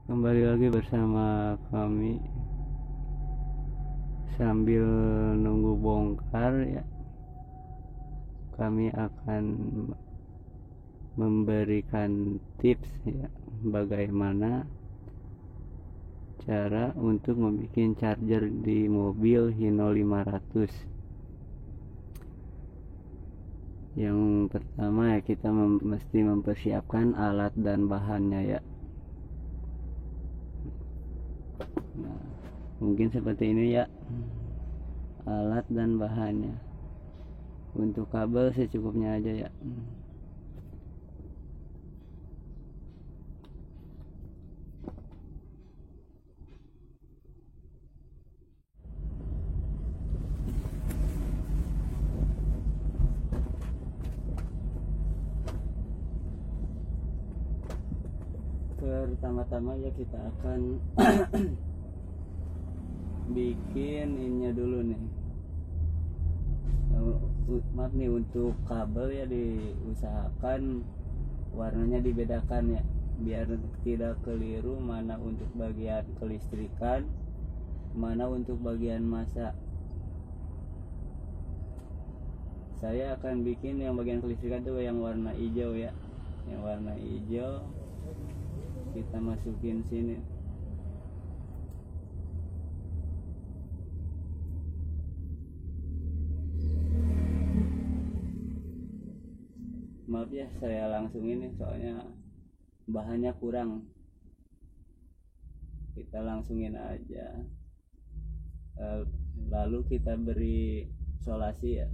Kembali lagi bersama kami sambil nunggu bongkar ya. Kami akan memberikan tips ya, bagaimana cara untuk membuat charger di mobil Hino 500. Yang pertama ya, kita mesti mempersiapkan alat dan bahannya ya. Nah, mungkin seperti ini ya alat dan bahannya. Untuk kabel secukupnya aja ya. Pertama-tama ya kita akan bikin ininya dulu nih. Maaf nih, untuk kabel ya diusahakan warnanya dibedakan ya, biar tidak keliru mana untuk bagian kelistrikan, mana untuk bagian masa. Saya akan bikin yang bagian kelistrikan tuh yang warna hijau ya. Yang warna hijau kita masukin sini. Maaf ya, saya langsung ini soalnya bahannya kurang. Kita langsungin aja. Lalu kita beri isolasi ya,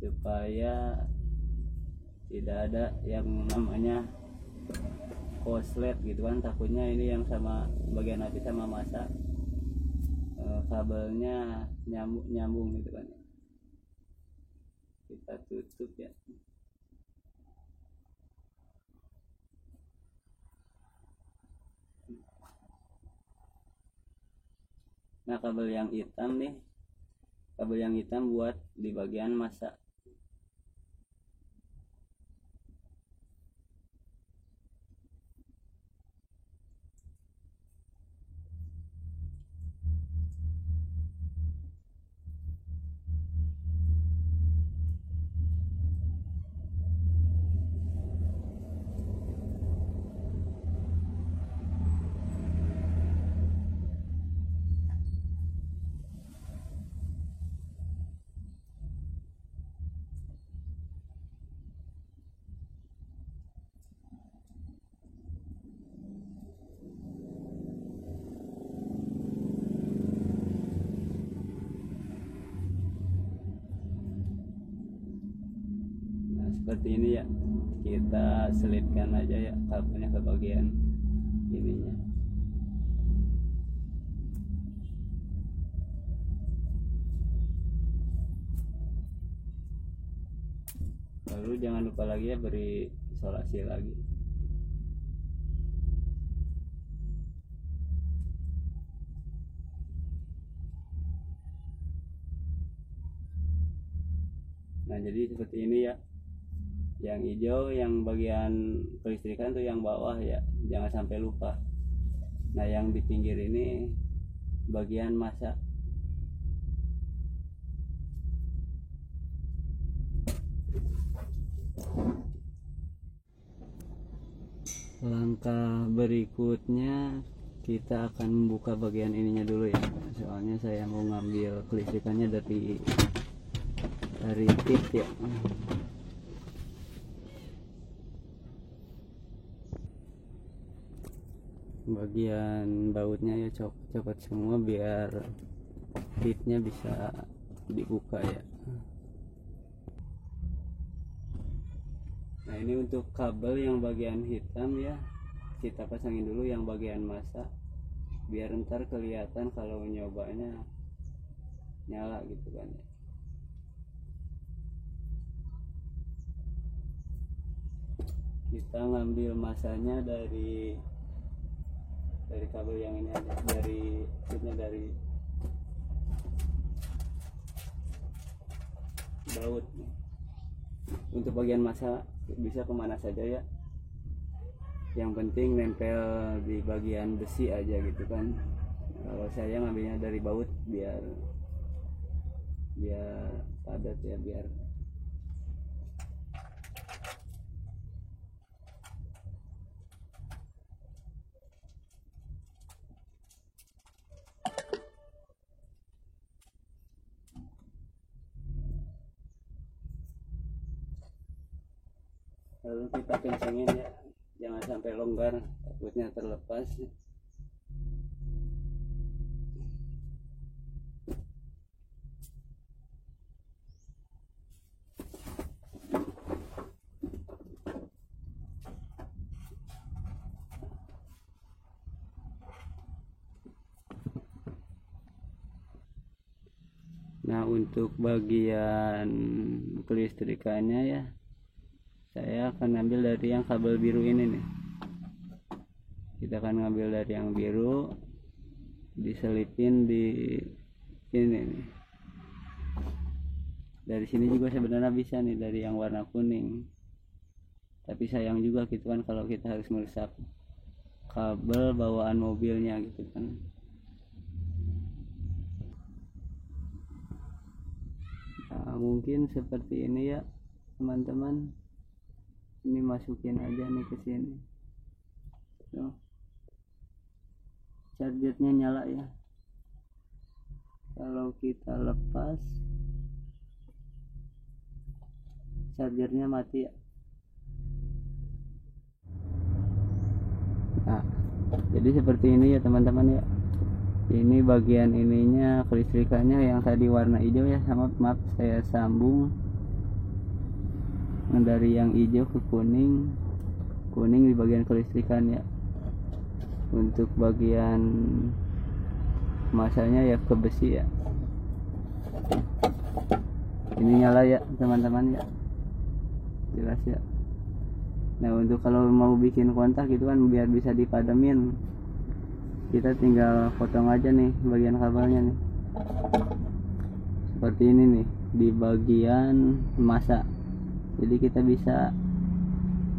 supaya tidak ada yang namanya korslet gitu kan. Takutnya ini yang sama bagian api sama masa kabelnya nyambung gitu kan. Kita tutup ya. Nah, kabel yang hitam nih, kabel yang hitam buat di bagian masa. Seperti ini ya, kita selipkan aja ya kabelnya ke bagian ininya. Lalu jangan lupa lagi ya beri isolasi lagi. Nah, jadi seperti ini ya. Yang hijau yang bagian kelistrikan tuh yang bawah ya, jangan sampai lupa. Nah, yang di pinggir ini bagian masa. Langkah berikutnya kita akan membuka bagian ininya dulu ya, soalnya saya mau ngambil kelistrikannya dari tip ya. Bagian bautnya ya copot semua biar tipnya bisa dibuka ya. Nah, ini untuk kabel yang bagian hitam ya, kita pasangin dulu yang bagian masa biar ntar kelihatan kalau nyobanya nyala gitu kan ya. Kita ngambil masanya dari kabel yang ini aja, dari tipnya, dari baut. Untuk bagian masa bisa kemana saja ya, yang penting nempel di bagian besi aja gitu kan. Kalau saya ngambilnya dari baut biar padat ya, biar lalu kita kencengin ya, jangan sampai longgar, takutnya terlepas. Nah, untuk bagian kelistrikannya ya, saya akan ambil dari yang kabel biru ini nih. Kita akan ngambil dari yang biru, diselipin di ini nih. Dari sini juga sebenarnya bisa nih dari yang warna kuning. Tapi sayang juga gitu kan kalau kita harus merusak kabel bawaan mobilnya gitu kan. Nah, mungkin seperti ini ya teman-teman. Ini masukin aja nih ke sini. Tuh. Chargernya nyala ya. Kalau kita lepas, chargernya mati ya. Nah, jadi seperti ini ya teman-teman ya. Ini bagian ininya kelistrikannya yang tadi warna hijau ya, sama maaf saya sambung dari yang hijau ke kuning di bagian kelistrikan ya. Untuk bagian masanya ya ke besi ya. Ini nyala ya teman-teman ya, jelas ya. Nah, untuk kalau mau bikin kontak gitu kan biar bisa dipademin, kita tinggal potong aja nih bagian kabelnya nih seperti ini nih di bagian masa. Jadi kita bisa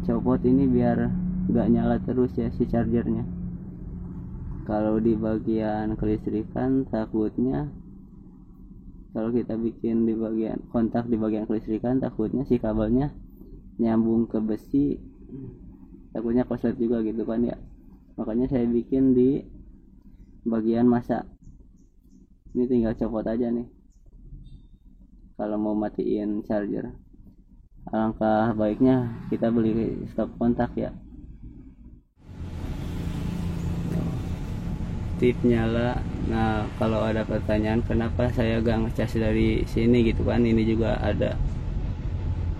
copot ini biar gak nyala terus ya si chargernya. Kalau di bagian kelistrikan takutnya kalau kita bikin di bagian kontak di bagian kelistrikan, takutnya si kabelnya nyambung ke besi, takutnya korslet juga gitu kan ya. Makanya saya bikin di bagian masa. Ini tinggal copot aja nih kalau mau matiin charger. Alangkah baiknya kita beli stop kontak ya. Tip nyala. Nah, kalau ada pertanyaan kenapa saya gak ngecas dari sini gitu kan, ini juga ada.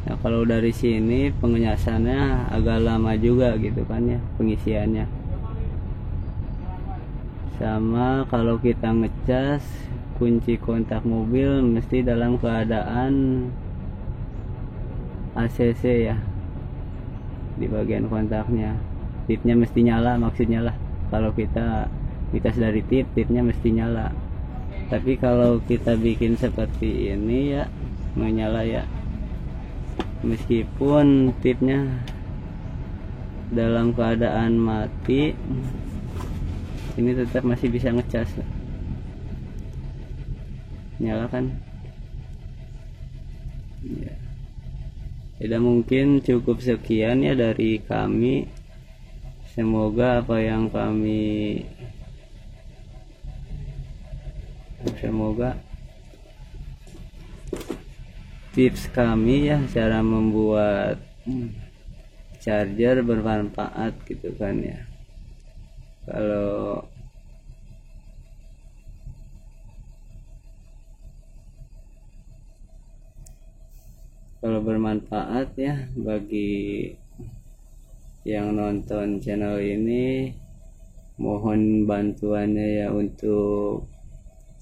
Nah, kalau dari sini pengecasannya agak lama juga gitu kan ya, pengisiannya. Sama kalau kita ngecas kunci kontak mobil mesti dalam keadaan ACC ya, di bagian kontaknya. Tipnya mesti nyala maksudnya lah. Kalau kita dari tipnya mesti nyala. Tapi kalau kita bikin seperti ini ya menyala ya, meskipun tipnya dalam keadaan mati, ini tetap masih bisa ngecas. Nyala kan ya. Tidak mungkin cukup sekian ya dari kami. Semoga tips kami ya cara membuat charger bermanfaat gitu kan ya. Kalau bermanfaat ya bagi yang nonton channel ini, mohon bantuannya ya untuk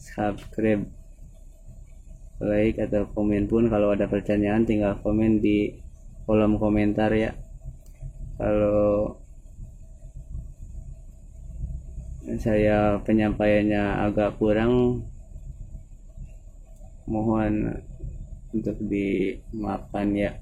subscribe, like atau komen pun. Kalau ada pertanyaan tinggal komen di kolom komentar ya. Kalau saya penyampaiannya agak kurang, mohon untuk dimaafkan ya.